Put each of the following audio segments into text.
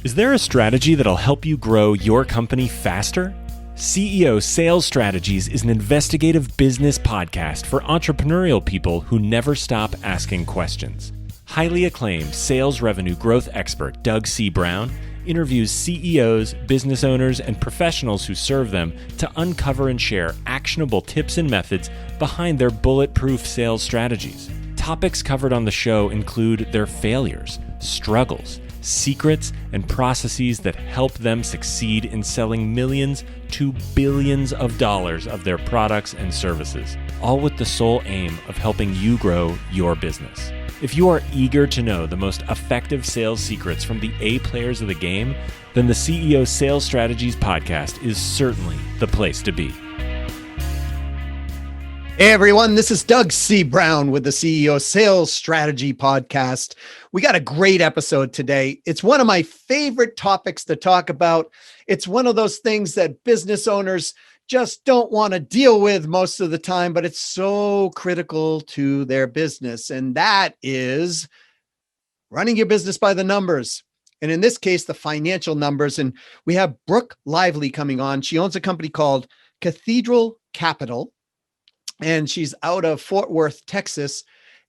Is there a strategy that'll help you grow your company faster? CEO Sales Strategies is an investigative business podcast for entrepreneurial people who never stop asking questions. Highly acclaimed sales revenue growth expert Doug C. Brown interviews CEOs, business owners, and professionals who serve them to uncover and share actionable tips and methods behind their bulletproof sales strategies. Topics covered on the show include their failures, struggles, secrets, and processes that help them succeed in selling millions to billions of dollars of their products and services, all with the sole aim of helping you grow your business. If you are eager to know the most effective sales secrets from the A players of the game, then the CEO Sales Strategies podcast is certainly the place to be. Hey everyone, this is Doug C. Brown with the CEO Sales Strategy Podcast. We got a great episode today. It's one of my favorite topics to talk about. It's one of those things that business owners just don't want to deal with most of the time, but it's so critical to their business. And that is running your business by the numbers. And in this case, the financial numbers. And we have Brooke Lively coming on. She owns a company called Cathedral Capital. And she's out of Fort Worth, Texas.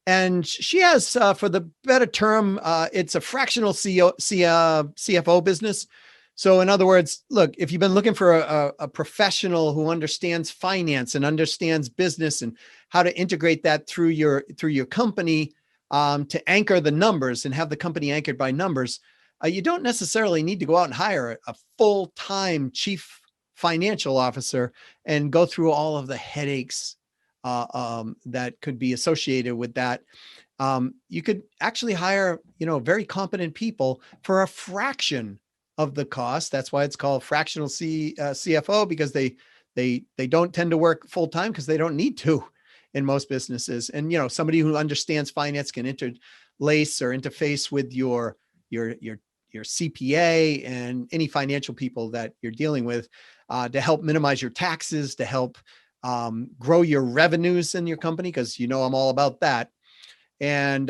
And she has, for the better term, it's a fractional CFO business. So in other words, look, if you've been looking for a professional who understands finance and understands business and how to integrate that through your company to anchor the numbers and have the company anchored by numbers, you don't necessarily need to go out and hire a full-time chief financial officer and go through all of the headaches that could be associated with that. You could actually hire, very competent people for a fraction of the cost. That's why it's called fractional CFO, because they don't tend to work full time because they don't need to in most businesses. And somebody who understands finance can interlace or interface with your CPA and any financial people that you're dealing with to help minimize your taxes, to help grow your revenues in your company, because I'm all about that, and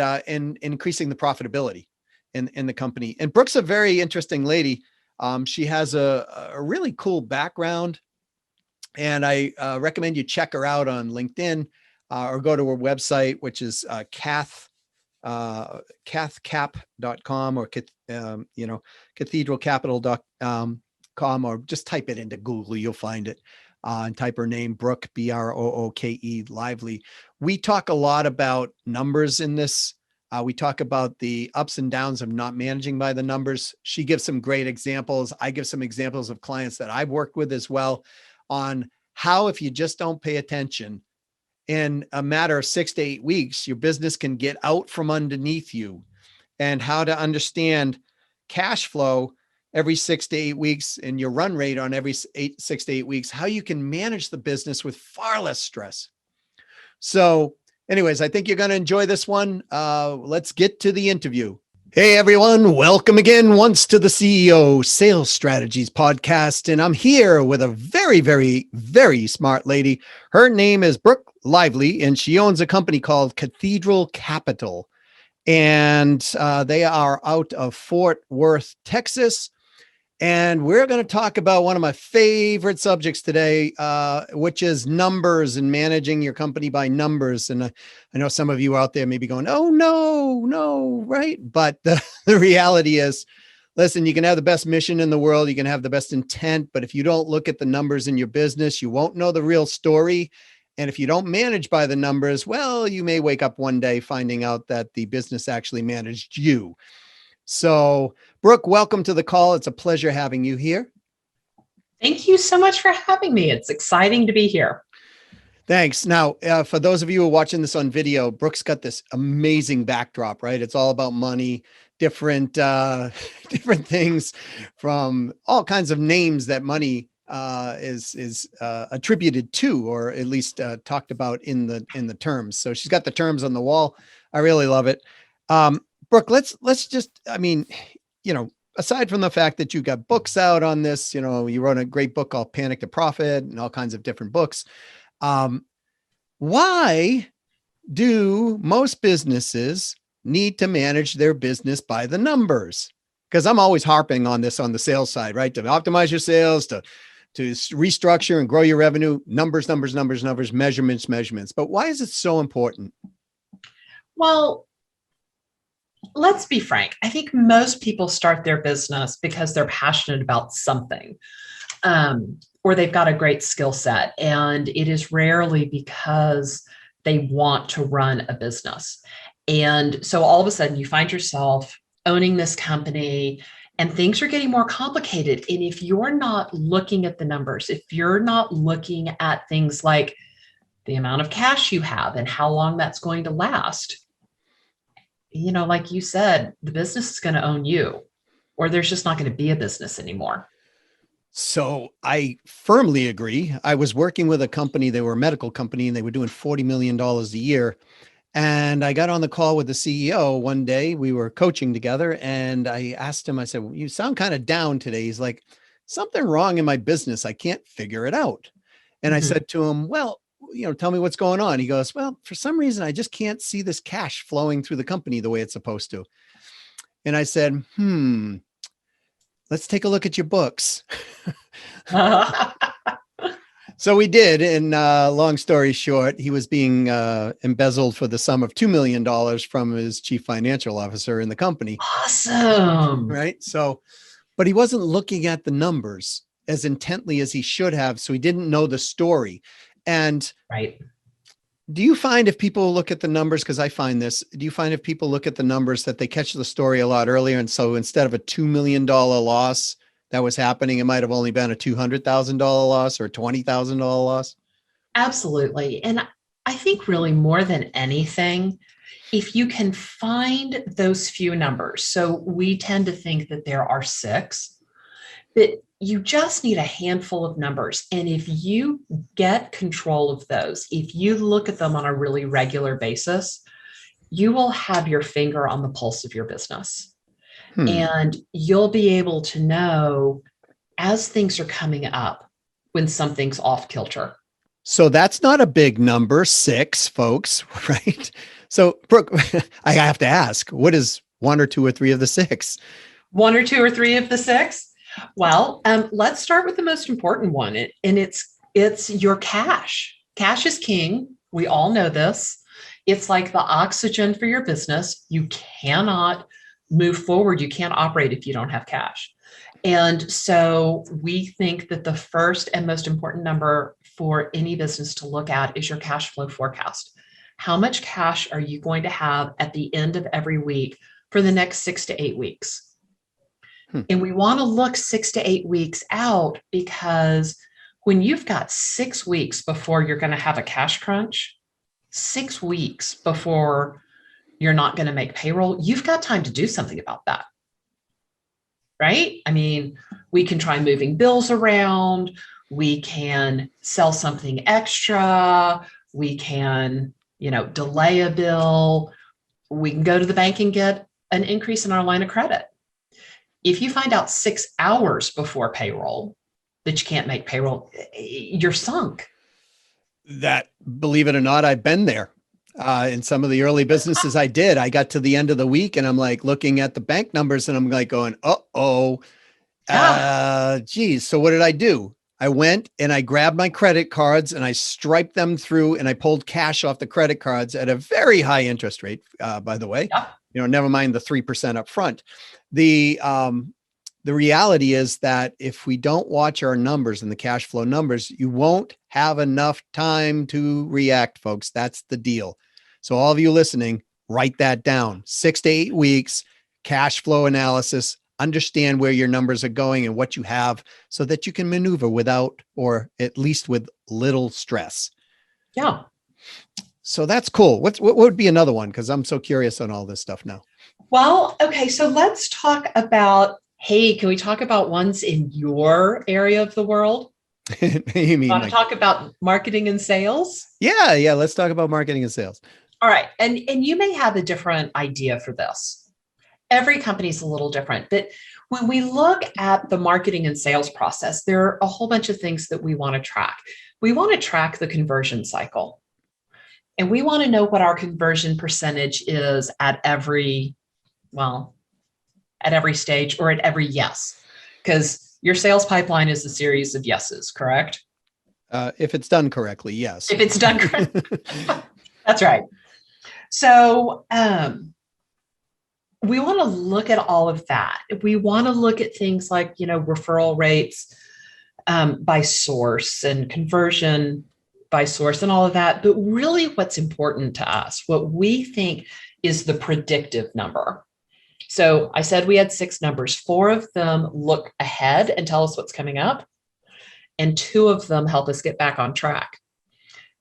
increasing the profitability in the company. And Brooke's a very interesting lady. She has a really cool background, and I recommend you check her out on LinkedIn or go to her website, which is cathcap.com or cathedralcapital.com, or just type it into Google, you'll find it. And type her name, Brooke, Brooke Lively. We talk a lot about numbers in this. We talk about the ups and downs of not managing by the numbers. She gives some great examples. I give some examples of clients that I've worked with as well on how, if you just don't pay attention, in a matter of 6 to 8 weeks, your business can get out from underneath you, and how to understand cash flow every 6 to 8 weeks and your run rate on every 6 to 8 weeks, how you can manage the business with far less stress. So anyways, I think you're going to enjoy this one. Let's get to the interview. Hey, everyone. Welcome again once to the CEO Sales Strategies Podcast. And I'm here with a very, very, very smart lady. Her name is Brooke Lively, and she owns a company called Cathedral Capital. And they are out of Fort Worth, Texas. And we're going to talk about one of my favorite subjects today, which is numbers and managing your company by numbers. And I know some of you out there may be going, oh, no, right? But the reality is, listen, you can have the best mission in the world. You can have the best intent. But if you don't look at the numbers in your business, you won't know the real story. And if you don't manage by the numbers, well, you may wake up one day finding out that the business actually managed you. So, Brooke, welcome to the call. It's a pleasure having you here. Thank you so much for having me. It's exciting to be here. Thanks. Now, for those of you who are watching this on video, Brooke's got this amazing backdrop, right? It's all about money, different things, from all kinds of names that money is attributed to, or at least talked about in the terms. So she's got the terms on the wall. I really love it. Brooke, let's just, aside from the fact that you got books out on this, you wrote a great book called Panic to Profit and all kinds of different books. Why do most businesses need to manage their business by the numbers? because I'm always harping on this on the sales side, right? To optimize your sales, to restructure and grow your revenue, numbers, measurements. But why is it so important? Well, let's be frank. I think most people start their business because they're passionate about something, or they've got a great skill set. And it is rarely because they want to run a business. And so all of a sudden you find yourself owning this company and things are getting more complicated. And if you're not looking at the numbers, if you're not looking at things like the amount of cash you have and how long that's going to last, like you said, the business is going to own you, or there's just not going to be a business anymore. So I firmly agree. I was working with a company, they were a medical company, and they were doing $40 million a year. And I got on the call with the CEO one day. We were coaching together and I asked him, I said, well, you sound kind of down today. He's like, something wrong in my business. I can't figure it out. And I said to him, well, tell me what's going on. He goes, well, for some reason, I just can't see this cash flowing through the company the way it's supposed to. And I said, let's take a look at your books. So we did. And long story short, he was being embezzled for the sum of $2 million from his chief financial officer in the company. Awesome. Right. So, but he wasn't looking at the numbers as intently as he should have. So he didn't know the story. And right. Do you find if people look at the numbers, because I find this, do you find if people look at the numbers that they catch the story a lot earlier? And so instead of a $2 million loss that was happening, it might have only been a $200,000 loss or a $20,000 loss? Absolutely. And I think really more than anything, if you can find those few numbers, so we tend to think that there are 6, but you just need a handful of numbers. And if you get control of those, if you look at them on a really regular basis, you will have your finger on the pulse of your business. And you'll be able to know as things are coming up when something's off kilter. So that's not a big number, 6, folks, right? So Brooke, I have to ask, what is 1 or 2 or 3 of the 6? 1 or 2 or 3 of the 6? Well, let's start with the most important one, and it's your cash. Cash is king. We all know this. It's like the oxygen for your business. You cannot move forward. You can't operate if you don't have cash. And so we think that the first and most important number for any business to look at is your cash flow forecast. How much cash are you going to have at the end of every week for the next 6 to 8 weeks? And we want to look 6 to 8 weeks out, because when you've got 6 weeks before you're going to have a cash crunch, 6 weeks before you're not going to make payroll, you've got time to do something about that. Right? I mean, we can try moving bills around. We can sell something extra. We can, delay a bill. We can go to the bank and get an increase in our line of credit. If you find out 6 hours before payroll that you can't make payroll, you're sunk. That, believe it or not, I've been there. In some of the early businesses I did, I got to the end of the week and I'm like looking at the bank numbers and I'm like going, geez. So what did I do? I went and I grabbed my credit cards and I striped them through and I pulled cash off the credit cards at a very high interest rate, by the way. Yeah. Never mind the 3% up front. The reality is that if we don't watch our numbers and the cash flow numbers, you won't have enough time to react, folks. That's the deal. So all of you listening, write that down. 6 to 8 weeks, cash flow analysis, understand where your numbers are going and what you have so that you can maneuver without, or at least with little stress. Yeah. So that's cool. What would be another one? Because I'm so curious on all this stuff now. Well, okay. So let's talk about, can we talk about ones in your area of the world? You mean want to talk about marketing and sales? Yeah. Let's talk about marketing and sales. All right. And you may have a different idea for this. Every company is a little different, but when we look at the marketing and sales process, there are a whole bunch of things that we want to track. We want to track the conversion cycle. And we want to know what our conversion percentage is at every at every stage or at every yes? Because your sales pipeline is a series of yeses, correct? If it's done correctly, yes. If it's done correctly. That's right. So we want to look at all of that. We want to look at things like, referral rates by source and conversion by source and all of that. But really what's important to us, what we think is the predictive number. So I said we had 6 numbers. 4 of them look ahead and tell us what's coming up, and 2 of them help us get back on track.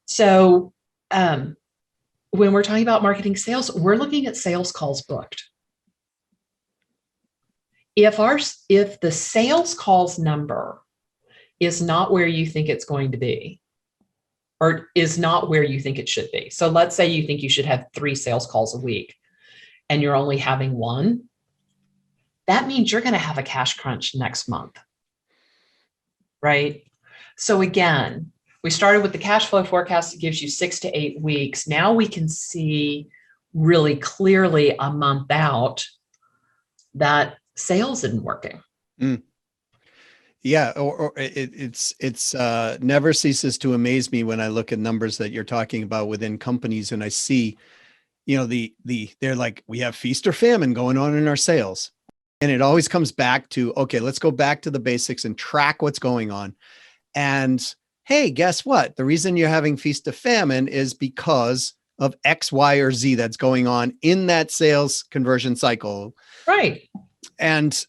So when we're talking about marketing sales, we're looking at sales calls booked. If the sales calls number is not where you think it's going to be, or is not where you think it should be. So let's say you think you should have 3 sales calls a week and you're only having 1. That means you're going to have a cash crunch next month, right? So again, we started with the cash flow forecast that gives you 6 to 8 weeks. Now we can see really clearly a month out that sales isn't working. Yeah, or it's never ceases to amaze me when I look at numbers that you're talking about within companies, and I see, they're like, we have feast or famine going on in our sales, and it always comes back to, okay, let's go back to the basics and track what's going on. And hey, guess what? The reason you're having feast or famine is because of X, Y, or Z that's going on in that sales conversion cycle. Right. And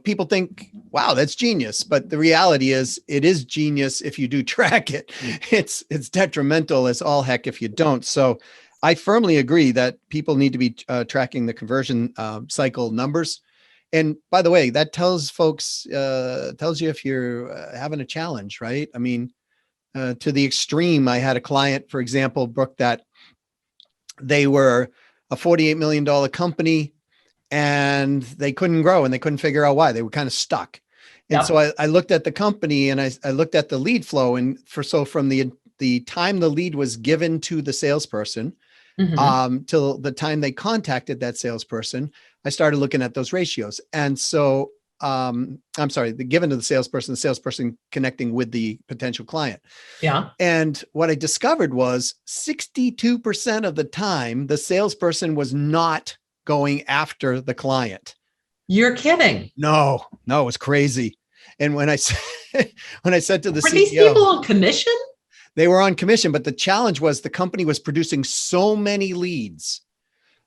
people think, wow, that's genius. But the reality is it is genius if you do track it. It's detrimental as all heck if you don't. So I firmly agree that people need to be tracking the conversion cycle numbers. And by the way, that tells folks, tells you if you're having a challenge, right? I mean, to the extreme, I had a client, for example, Brooke, that they were a $48 million company, and they couldn't grow, and they couldn't figure out why. They were kind of stuck. And so I looked at the company, and I looked at the lead flow. And from the time the lead was given to the salesperson, till the time they contacted that salesperson, I started looking at those ratios. And so, I'm sorry, given to the salesperson connecting with the potential client. Yeah. And what I discovered was 62% of the time, the salesperson was not going after the client. You're kidding. No, it was crazy. And when I said to the CEO, these people on commission? They were on commission, but the challenge was the company was producing so many leads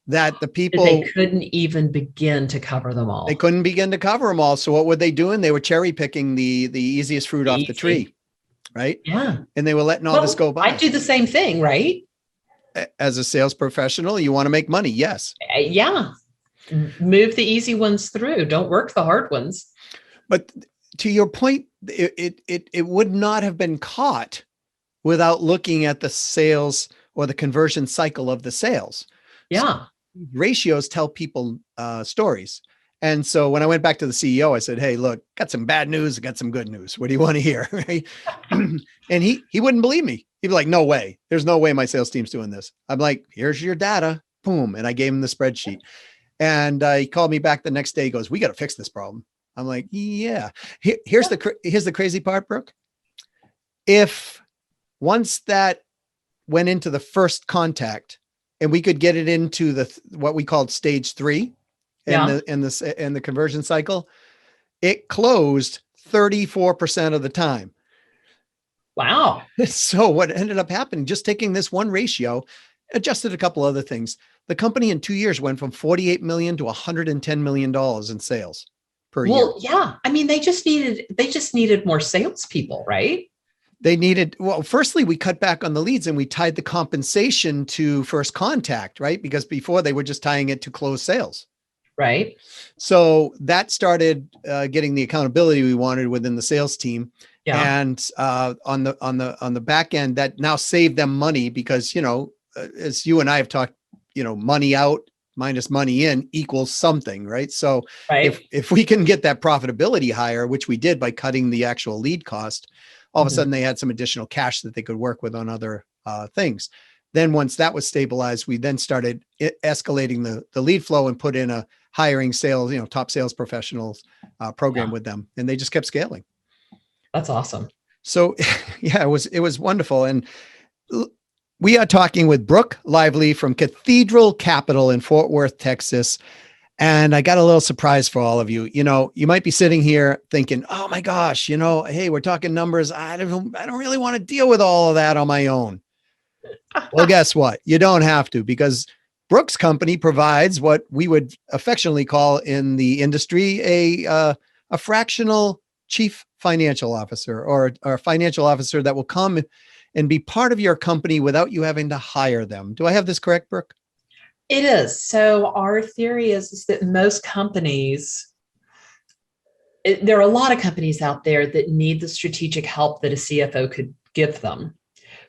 that the people, they couldn't even begin to cover them all. They couldn't begin to cover them all. So what were they doing? They were cherry picking the easiest fruit off the tree, right? Yeah. And they were letting all this go by. I do the same thing, right? As a sales professional, you want to make money. Yes. Yeah. Move the easy ones through. Don't work the hard ones. But to your point, it would not have been caught without looking at the sales or the conversion cycle of the sales. Yeah. So ratios tell people stories. And so when I went back to the CEO, I said, hey, look, got some bad news, got some good news. What do you want to hear? Right? And he wouldn't believe me. He'd be like, no way. There's no way my sales team's doing this. I'm like, here's your data. Boom. And I gave him the spreadsheet. And he called me back the next day. He goes, we got to fix this problem. I'm like, yeah. Here's the crazy part, Brooke. If once that went into the first contact and we could get it into what we called stage 3 in the conversion cycle, it closed 34% of the time. Wow. So what ended up happening, just taking this one ratio, adjusted a couple other things. The company in 2 years went from 48 million to $110 million in sales per year. Well, yeah. I mean, they just needed more salespeople, right? Firstly, we cut back on the leads and we tied the compensation to first contact, right? Because before they were just tying it to closed sales. Right. So that started getting the accountability we wanted within the sales team. Yeah. And on the back end, that now saved them money because, as you and I have talked, money out minus money in equals something, right? So if we can get that profitability higher, which we did by cutting the actual lead cost, all of a sudden they had some additional cash that they could work with on other things. Then once that was stabilized, we then started escalating the lead flow and put in a hiring sales, top sales professionals program Yeah. with them, and they just kept scaling. That's awesome. So yeah, it was wonderful. And we are talking with Brooke Lively from Cathedral Capital in Fort Worth, Texas. And I got a little surprise for all of you. You might be sitting here thinking, oh my gosh, hey, we're talking numbers. I don't really want to deal with all of that on my own. Well, guess what? You don't have to, because Brooke's company provides what we would affectionately call in the industry a fractional chief financial officer, or a financial officer that will come and be part of your company without you having to hire them. Do I have this correct, Brooke? It is. So our theory is that most companies, there are a lot of companies out there that need the strategic help that a CFO could give them,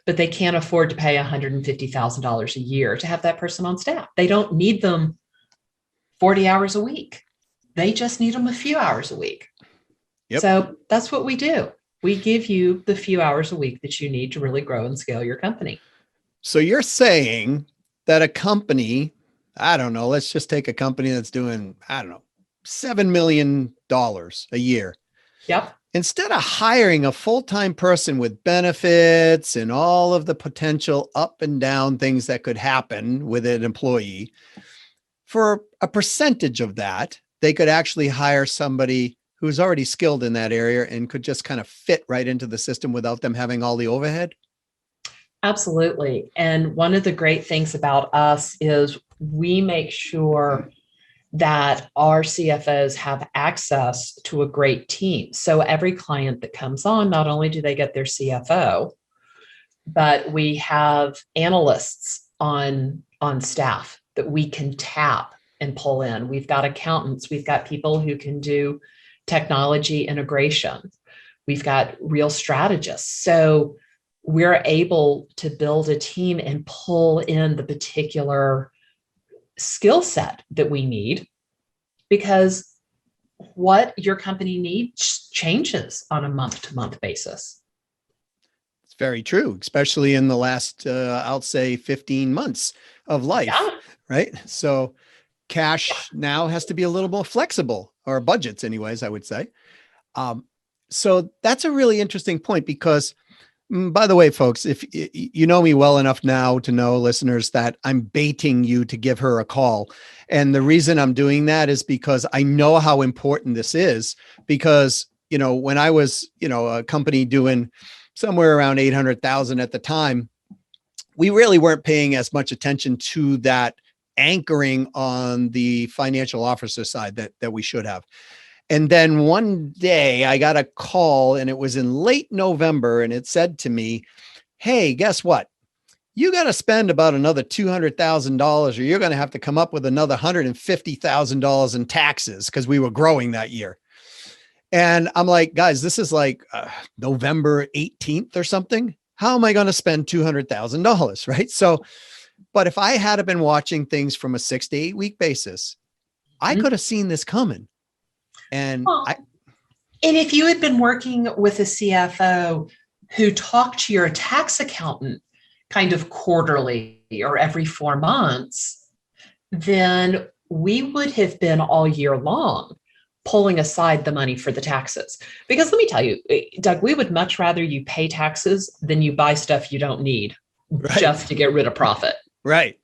but they can't afford to pay $150,000 a year to have that person on staff. They don't need them 40 hours a week. They just need them a few hours a week. Yep. So that's what we do. We give you the few hours a week that you need to really grow and scale your company. So you're saying that a company, I don't know, let's just take a company that's doing, I don't know, $7 million a year. Yep. Instead of hiring a full-time person with benefits and all of the potential up and down things that could happen with an employee, for a percentage of that, they could actually hire somebody who's already skilled in that area and could just kind of fit right into the system without them having all the overhead? Absolutely. And one of the great things about us is we make sure that our CFOs have access to a great team. So every client that comes on, not only do they get their CFO, but we have analysts on staff that we can tap and pull in. We've got accountants. We've got people who can do technology integration. We've got real strategists. So we're able to build a team and pull in the particular skill set that we need, because what your company needs changes on a month-to-month basis. It's very true, especially in the last, I'll say 15 months of life, Yeah. right? So cash now has to be a little more flexible, or budgets anyways, I would say. So that's a really interesting point, because by the way, folks, if you know me well enough now to know, listeners, that I'm baiting you to give her a call. And the reason I'm doing that is because I know how important this is, because, when I was, a company doing somewhere around 800,000 at the time, we really weren't paying as much attention to that anchoring on the financial officer side that we should have. And then one day I got a call, and it was in late November, and it said to me, hey, guess what? You got to spend about another $200,000, or you're going to have to come up with another $150,000 in taxes, because we were growing that year. And I'm like, guys, this is like November 18th or something. How am I going to spend $200,000? Right. So, but if I had been watching things from a 6 to 8 week basis, I could have seen this coming. And and if you had been working with a CFO who talked to your tax accountant kind of quarterly or every 4 months, then we would have been all year long pulling aside the money for the taxes. Because let me tell you, Doug, we would much rather you pay taxes than you buy stuff you don't need just to get rid of profit. Right.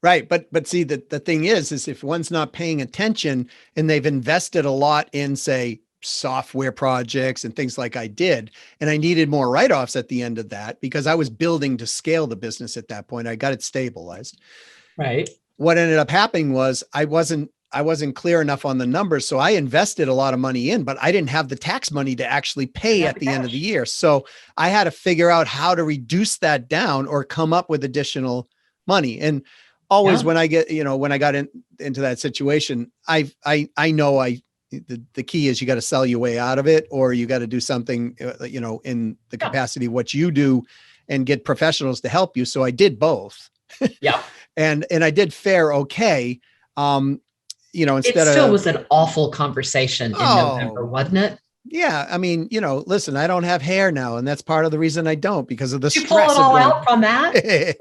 Right. But see, the thing is if one's not paying attention and they've invested a lot in, say, software projects and things like I did, and I needed more write-offs at the end of that because I was building to scale the business at that point. I got it stabilized. Right. What ended up happening was I wasn't clear enough on the numbers. So I invested a lot of money in, but I didn't have the tax money to actually pay at the end of the year. So I had to figure out how to reduce that down or come up with additional money. And always when I get, when I got into that situation, I know the key is you got to sell your way out of it, or you got to do something, in the capacity of what you do and get professionals to help you. So I did both. Yeah. and I did fare okay. Instead it still was an awful conversation in November, wasn't it? Yeah. I mean, listen, I don't have hair now, and that's part of the reason I don't, because of the Did you stress pull it all of out from that?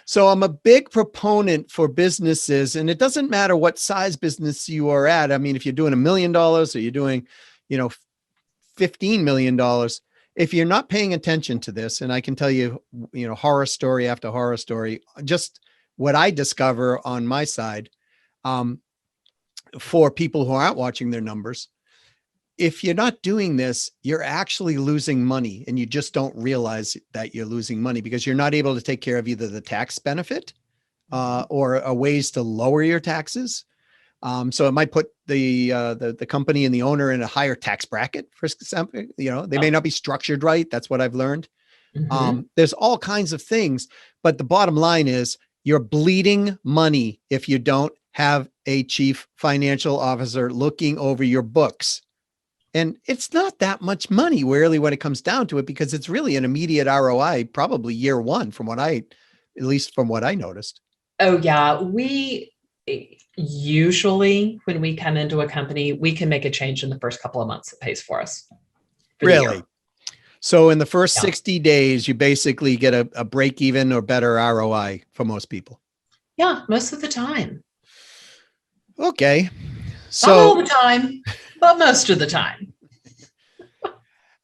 So I'm a big proponent for businesses, and it doesn't matter what size business you are at. I mean, if you're doing $1 million or you're doing, $15 million, if you're not paying attention to this, and I can tell you, horror story after horror story, just what I discover on my side, for people who aren't watching their numbers, if you're not doing this, you're actually losing money, and you just don't realize that you're losing money because you're not able to take care of either the tax benefit or ways to lower your taxes. So it might put the company and the owner in a higher tax bracket, for example. They may not be structured right. That's what I've learned. There's all kinds of things, but the bottom line is you're bleeding money if you don't have a chief financial officer looking over your books. And it's not that much money, really, when it comes down to it, because it's really an immediate ROI, probably year one, at least from what I noticed. Oh, yeah. We usually, when we come into a company, we can make a change in the first couple of months that pays for us. Really? So in the first 60 days, you basically get a break even or better ROI for most people. Yeah, most of the time. Okay. So not all the time, but most of the time.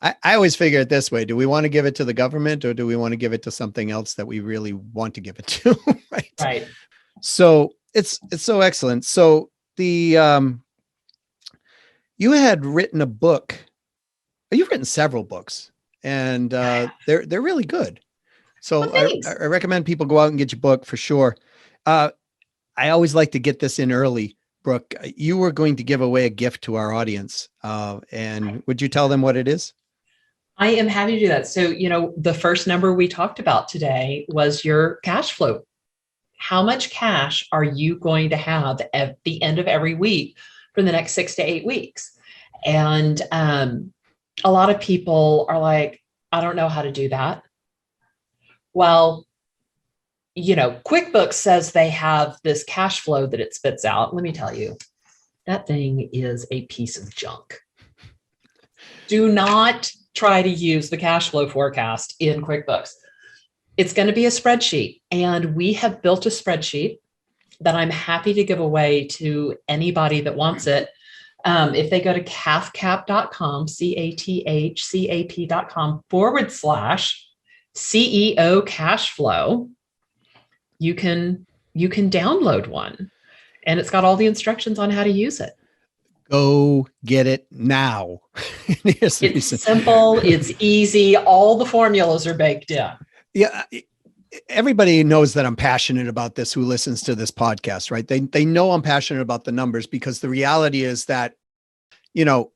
I always figure it this way. Do we want to give it to the government, or do we want to give it to something else that we really want to give it to? Right. So it's so excellent. So you had written a book. You've written several books, and they're really good. So I recommend people go out and get your book for sure. I always like to get this in early. Brooke, you were going to give away a gift to our audience. And would you tell them what it is? I am happy to do that. So, the first number we talked about today was your cash flow. How much cash are you going to have at the end of every week for the next 6 to 8 weeks? And a lot of people are like, I don't know how to do that. Well, QuickBooks says they have this cash flow that it spits out. Let me tell you, that thing is a piece of junk. Do not try to use the cash flow forecast in QuickBooks. It's going to be a spreadsheet, and we have built a spreadsheet that I'm happy to give away to anybody that wants it. If they go to cathcap.com, CATHCAP.com/CEO cash flow, you can download one, and it's got all the instructions on how to use it. Go get it now. It's simple. It's easy. All the formulas are baked in. Yeah. Everybody knows that I'm passionate about this who listens to this podcast, right? They know I'm passionate about the numbers, because the reality is that, I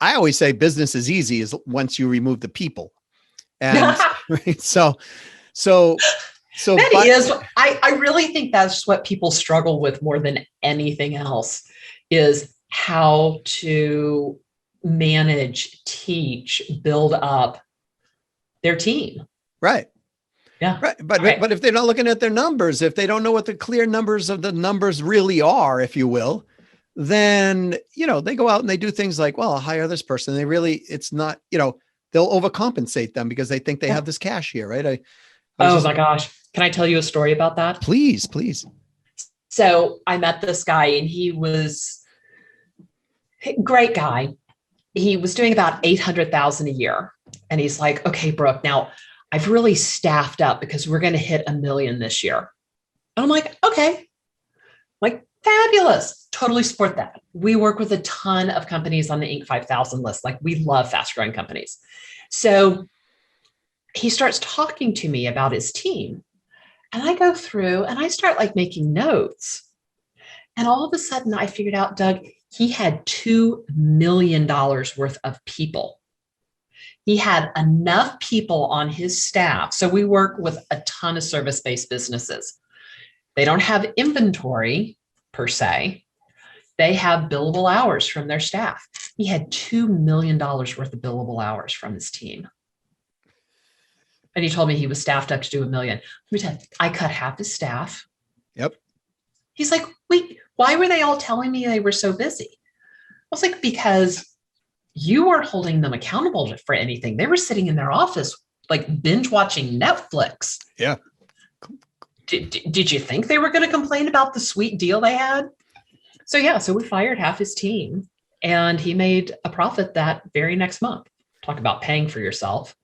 always say business is easy is once you remove the people. And right, so that is, I really think that's what people struggle with more than anything else, is how to manage, teach, build up their team. Right. Yeah. Right. But if they're not looking at their numbers, if they don't know what the clear numbers of the numbers really are, if you will, then, they go out and they do things like, well, I'll hire this person. It's not, they'll overcompensate them because they think they have this cash here. Right. My gosh. Can I tell you a story about that? Please. So I met this guy, and he was a great guy. He was doing about $800,000 a year. And he's like, okay, Brooke, now I've really staffed up because we're going to hit $1 million this year. And I'm like, okay, fabulous. Totally support that. We work with a ton of companies on the Inc. 5000 list. We love fast growing companies. So he starts talking to me about his team, and I go through and I start making notes. And all of a sudden I figured out, Doug, he had $2 million worth of people. He had enough people on his staff. So we work with a ton of service-based businesses. They don't have inventory per se. They have billable hours from their staff. He had $2 million worth of billable hours from his team. And he told me he was staffed up to do $1 million. Let me tell you, I cut half his staff. Yep. He's like, wait, why were they all telling me they were so busy? I was like, because you weren't holding them accountable for anything. They were sitting in their office, binge watching Netflix. Yeah. Did you think they were going to complain about the sweet deal they had? So we fired half his team and he made a profit that very next month. Talk about paying for yourself.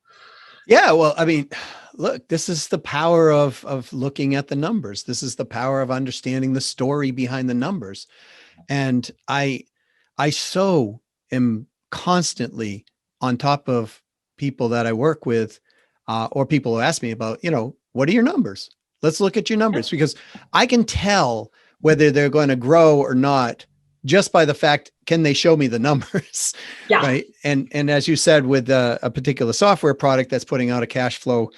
Yeah. Well, I mean, look, this is the power of looking at the numbers. This is the power of understanding the story behind the numbers. And I so am constantly on top of people that I work with, or people who ask me about, what are your numbers? Let's look at your numbers, because I can tell whether they're going to grow or not just by the fact, can they show me the numbers? Yeah. Right. And as you said, with a particular software product that's putting out a cash flow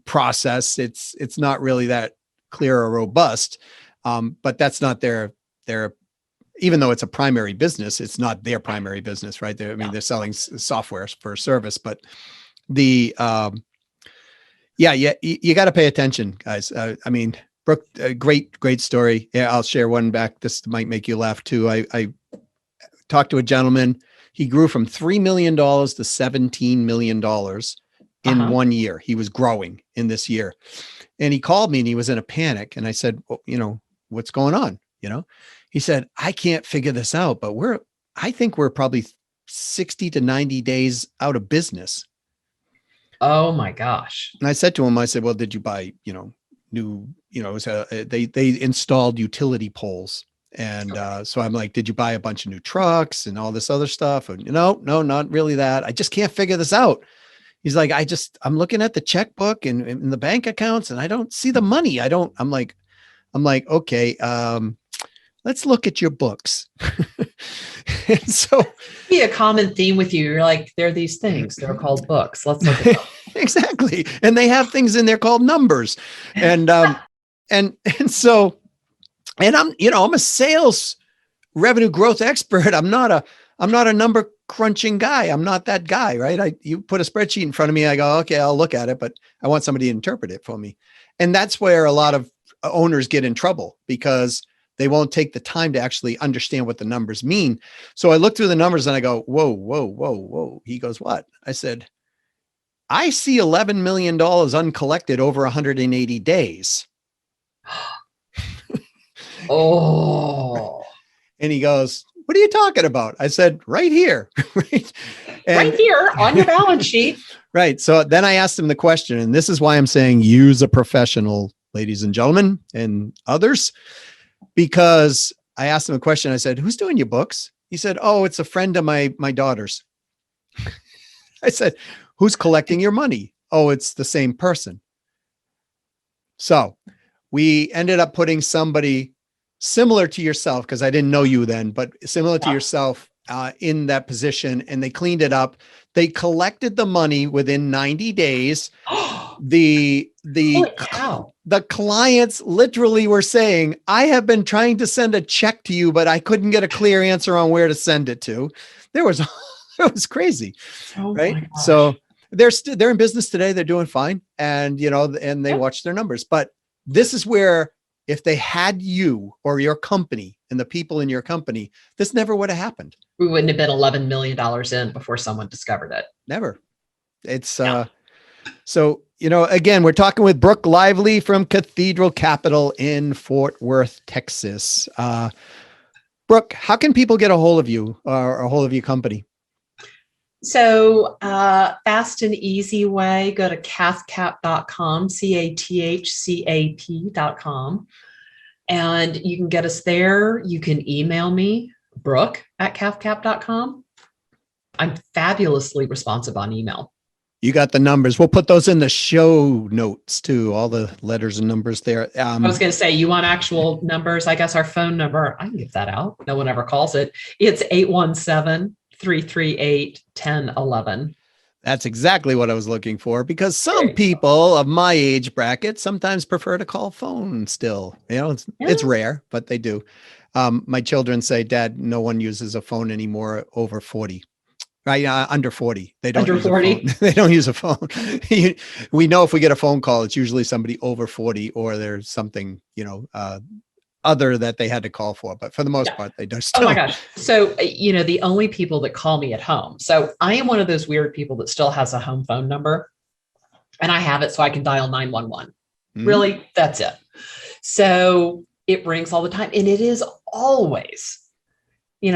process, it's not really that clear or robust. But that's not their, even though it's a primary business, it's not their primary business, right? They're selling software for service, but you got to pay attention, guys. Brooke, great story. Yeah, I'll share one back. This might make you laugh too. I talked to a gentleman. He grew from $3 million to $17 million in 1 year. He was growing in this year. And he called me and he was in a panic. And I said, well, what's going on? He said, I can't figure this out, but I think we're probably 60 to 90 days out of business. Oh my gosh. And I said to him, I said, well, did you buy, new, they installed utility poles. And so I'm like, did you buy a bunch of new trucks and all this other stuff? And no, not really that. I just can't figure this out. He's like, I'm looking at the checkbook and the bank accounts and I don't see the money. I'm like, okay, let's look at your books. And so be a common theme with you. You're like, there are these things, they're called books. Let's look at them. Exactly. And they have things in there called numbers. And, and I'm a sales revenue growth expert. I'm not a number crunching guy. I'm not that guy, right? You put a spreadsheet in front of me. I go, okay, I'll look at it, but I want somebody to interpret it for me. And that's where a lot of owners get in trouble, because they won't take the time to actually understand what the numbers mean. So I look through the numbers and I go, whoa. He goes, what? I said, I see $11 million uncollected over 180 days. Oh. And he goes, what are you talking about? I said, right here. Right? Right here on your balance sheet. Right. So then I asked him the question, and this is why I'm saying use a professional, ladies and gentlemen, and others, because I asked him a question. I said, who's doing your books? He said, oh, it's a friend of my daughter's. I said, who's collecting your money? Oh, it's the same person. So we ended up putting somebody similar to yourself, because I didn't know you then, but similar to yourself in that position, and they cleaned it up. They collected the money within 90 days. The clients literally were saying, I have been trying to send a check to you, but I couldn't get a clear answer on where to send it to. It was crazy. Oh, right. So they're in business today. They're doing fine. And, and they watch their numbers, but this is where, if they had you or your company and the people in your company, this never would have happened. We wouldn't have been $11 million in before someone discovered it. Never. It's so, again, we're talking with Brooke Lively from Cathedral Capital in Fort Worth, Texas. Brooke, how can people get a hold of you or a hold of your company? So fast and easy way, go to cathcap.com, CATHCAP.com. And you can get us there. You can email me, Brooke at cathcap.com. I'm fabulously responsive on email. You got the numbers. We'll put those in the show notes too, all the letters and numbers there. I was going to say, you want actual numbers? I guess our phone number, I can give that out. No one ever calls it. It's 817-338-1011. That's exactly what I was looking for, because some people of my age bracket sometimes prefer to call phone still. It's rare, but they do. My children say, Dad, no one uses a phone anymore over 40. Right. Under 40. They don't use 40. A phone. They don't use a phone. We know if we get a phone call, it's usually somebody over 40, or there's something, other that they had to call for. But for the most part, they don't. Oh my gosh. So, the only people that call me at home. So I am one of those weird people that still has a home phone number. and I have it so I can dial 911. Mhm. Really, that's it. So it rings all the time. And it is always,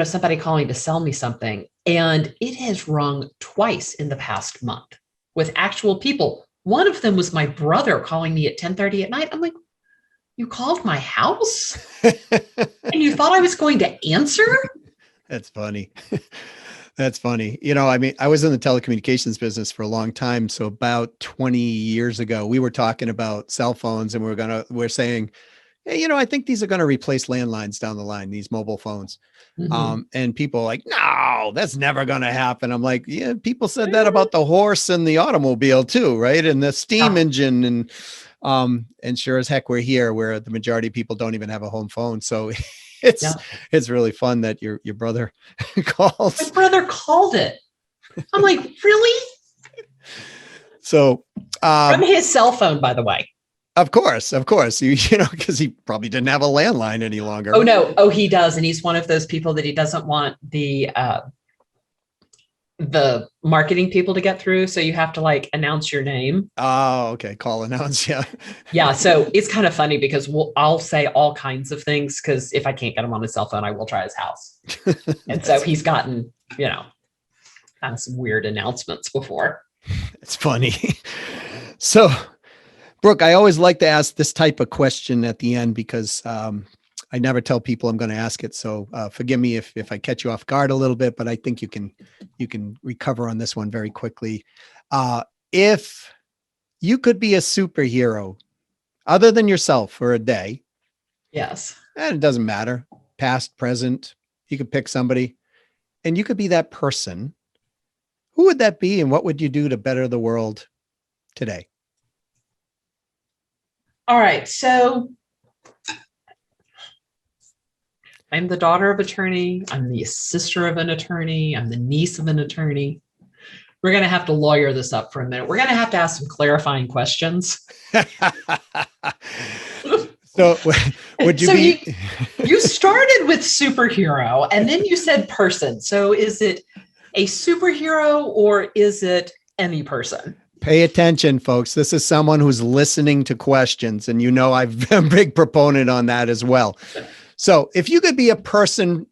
somebody calling to sell me something. And it has rung twice in the past month with actual people. One of them was my brother calling me at 10:30 at night. I'm like, you called my house and you thought I was going to answer? That's funny. That's funny. I mean, I was in the telecommunications business for a long time. So about 20 years ago, we were talking about cell phones and we're saying, hey, I think these are going to replace landlines down the line, these mobile phones. And people are like, no, that's never going to happen. I'm like, yeah, people said that about the horse and the automobile too, right? And the steam engine and sure as heck, we're here where the majority of people don't even have a home phone. So it's really fun that your brother calls. My brother called it. I'm like, really? So from his cell phone, by the way. Of course, because he probably didn't have a landline any longer. Oh no, he does, and he's one of those people that he doesn't want the marketing people to get through. So you have to like announce your name. Oh, okay. Call announce, yeah. Yeah, so it's kind of funny because I'll say all kinds of things because if I can't get him on his cell phone, I will try his house. And so he's gotten kind of some weird announcements before. It's funny. So. Brooke, I always like to ask this type of question at the end because I never tell people I'm going to ask it. So forgive me if I catch you off guard a little bit, but I think you can recover on this one very quickly. If you could be a superhero other than yourself for a day. Yes. And it doesn't matter. Past, present, you could pick somebody and you could be that person. Who would that be? And what would you do to better the world today? All right. So I'm the daughter of an attorney. I'm the sister of an attorney. I'm the niece of an attorney. We're going to have to lawyer this up for a minute. We're going to have to ask some clarifying questions. So would you be? You started with superhero and then you said person. So is it a superhero or is it any person? Pay attention, folks. This is someone who's listening to questions, and I've been a big proponent on that as well. So if you could be a person,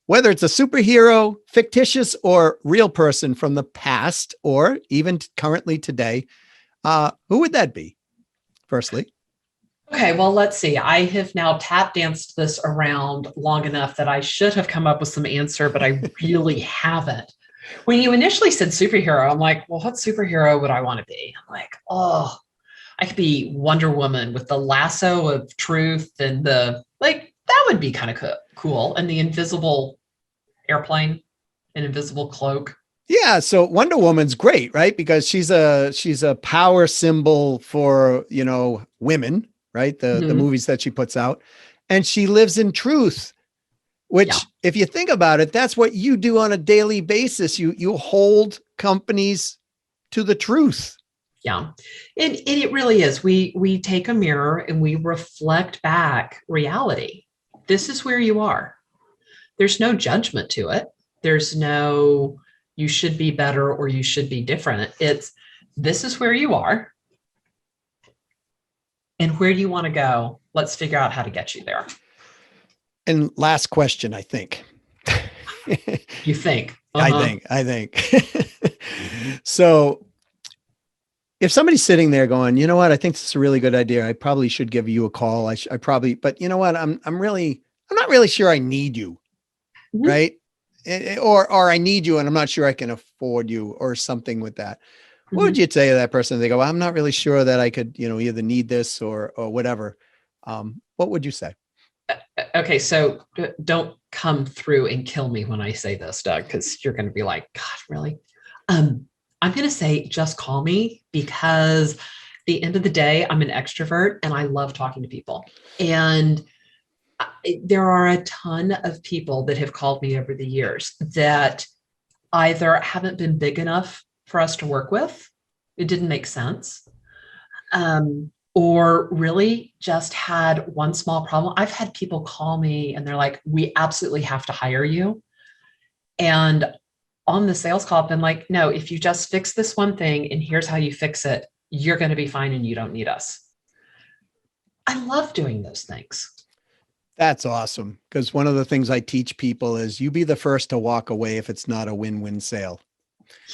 whether it's a superhero, fictitious, or real person from the past, or even currently today, who would that be? Firstly. Okay, well, let's see. I have now tap danced this around long enough that I should have come up with some answer, but I really haven't. When you initially said superhero, I'm like, well, what superhero would I want to be? I'm like, oh, I could be Wonder Woman with the lasso of truth and that would be kind of cool. And the invisible airplane, an invisible cloak. Yeah. So Wonder Woman's great, right? Because she's a power symbol for, women, right? The movies that she puts out, and she lives in truth. Which, if you think about it, that's what you do on a daily basis. You hold companies to the truth. Yeah. And it really is. We take a mirror and we reflect back reality. This is where you are. There's no judgment to it. There's no, you should be better or you should be different. This is where you are. And where do you want to go? Let's figure out how to get you there. And last question, I think. You think? Uh-huh. I think. So if somebody's sitting there going, you know what, I think this is a really good idea. I probably should give you a call. But you know what? I'm not really sure I need you. Mm-hmm. Right. Or I need you and I'm not sure I can afford you or something with that. Mm-hmm. What would you say to that person? They go, well, I'm not really sure that I could, either need this or whatever. What would you say? Okay, so don't come through and kill me when I say this, Doug, because you're going to be like, God, really? I'm going to say, just call me, because at the end of the day, I'm an extrovert and I love talking to people. And there are a ton of people that have called me over the years that either haven't been big enough for us to work with, it didn't make sense, or really just had one small problem. I've had people call me and they're like, we absolutely have to hire you. And on the sales call, I've been like, no, if you just fix this one thing and here's how you fix it, you're going to be fine and you don't need us. I love doing those things. That's awesome. Because one of the things I teach people is you be the first to walk away if it's not a win-win sale.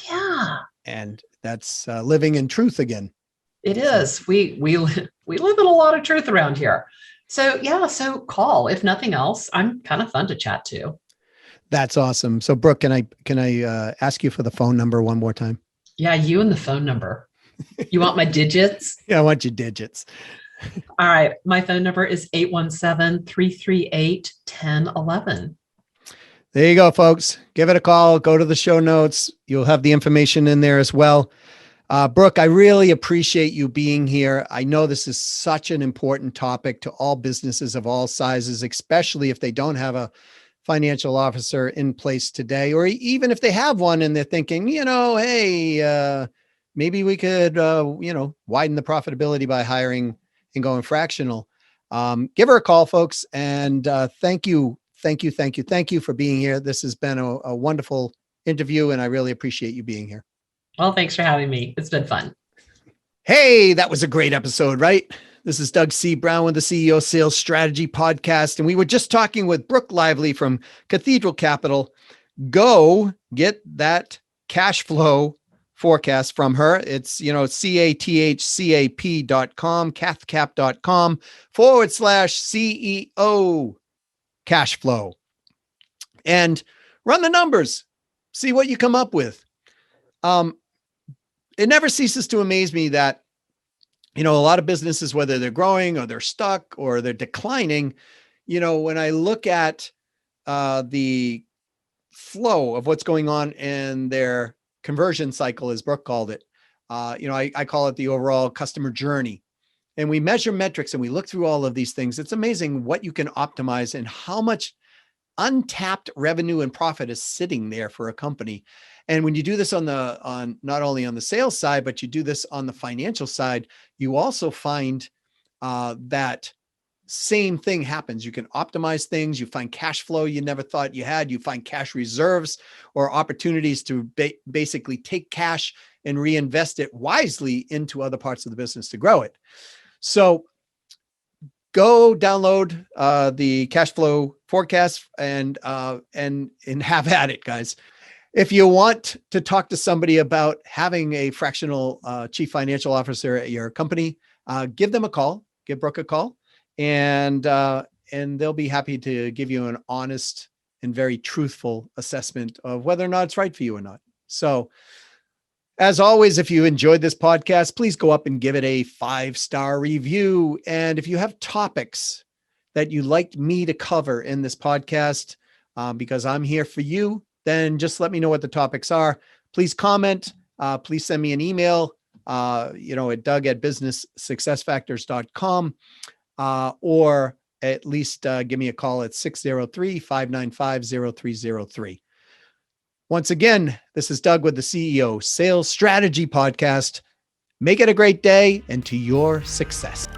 Yeah, And that's living in truth again. it is. We live in a lot of truth around here. So yeah, so call. If nothing else, I'm kind of fun to chat to. That's awesome. So Brooke, can I ask you for the phone number one more time? Yeah, you and the phone number. You want my digits? Yeah, I want your digits. All right. My phone number is 817-338-1011. There you go, folks. Give it a call. Go to the show notes. You'll have the information in there as well. Brooke, I really appreciate you being here. I know this is such an important topic to all businesses of all sizes, especially if they don't have a financial officer in place today, or even if they have one and they're thinking, hey, maybe we could, widen the profitability by hiring and going fractional. Give her a call, folks. And thank you for being here. This has been a wonderful interview, and I really appreciate you being here. Well, thanks for having me. It's been fun. Hey, that was a great episode, right? This is Doug C. Brown with the CEO Sales Strategy Podcast. And we were just talking with Brooke Lively from Cathedral Capital. Go get that cash flow forecast from her. It's, cathcap.com, cathcap.com/CEO cash flow. And run the numbers. See what you come up with. It never ceases to amaze me that, a lot of businesses, whether they're growing or they're stuck or they're declining, when I look at the flow of what's going on in their conversion cycle, as Brooke called it, I call it the overall customer journey. And we measure metrics and we look through all of these things. It's amazing what you can optimize and how much untapped revenue and profit is sitting there for a company. And when you do this on not only on the sales side, but you do this on the financial side, you also find that same thing happens. You can optimize things. You find cash flow you never thought you had. You find cash reserves or opportunities to basically take cash and reinvest it wisely into other parts of the business to grow it. So go download the cash flow forecast and have at it, guys. If you want to talk to somebody about having a fractional chief financial officer at your company, give them a call, give Brooke a call, and they'll be happy to give you an honest and very truthful assessment of whether or not it's right for you or not. So as always, if you enjoyed this podcast, please go up and give it a 5-star review. And if you have topics that you'd like me to cover in this podcast, because I'm here for you, then just let me know what the topics are. Please comment. Please send me an email, at doug@businesssuccessfactors.com, or at least give me a call at 603-595-0303. Once again, this is Doug with the CEO Sales Strategy Podcast. Make it a great day and to your success.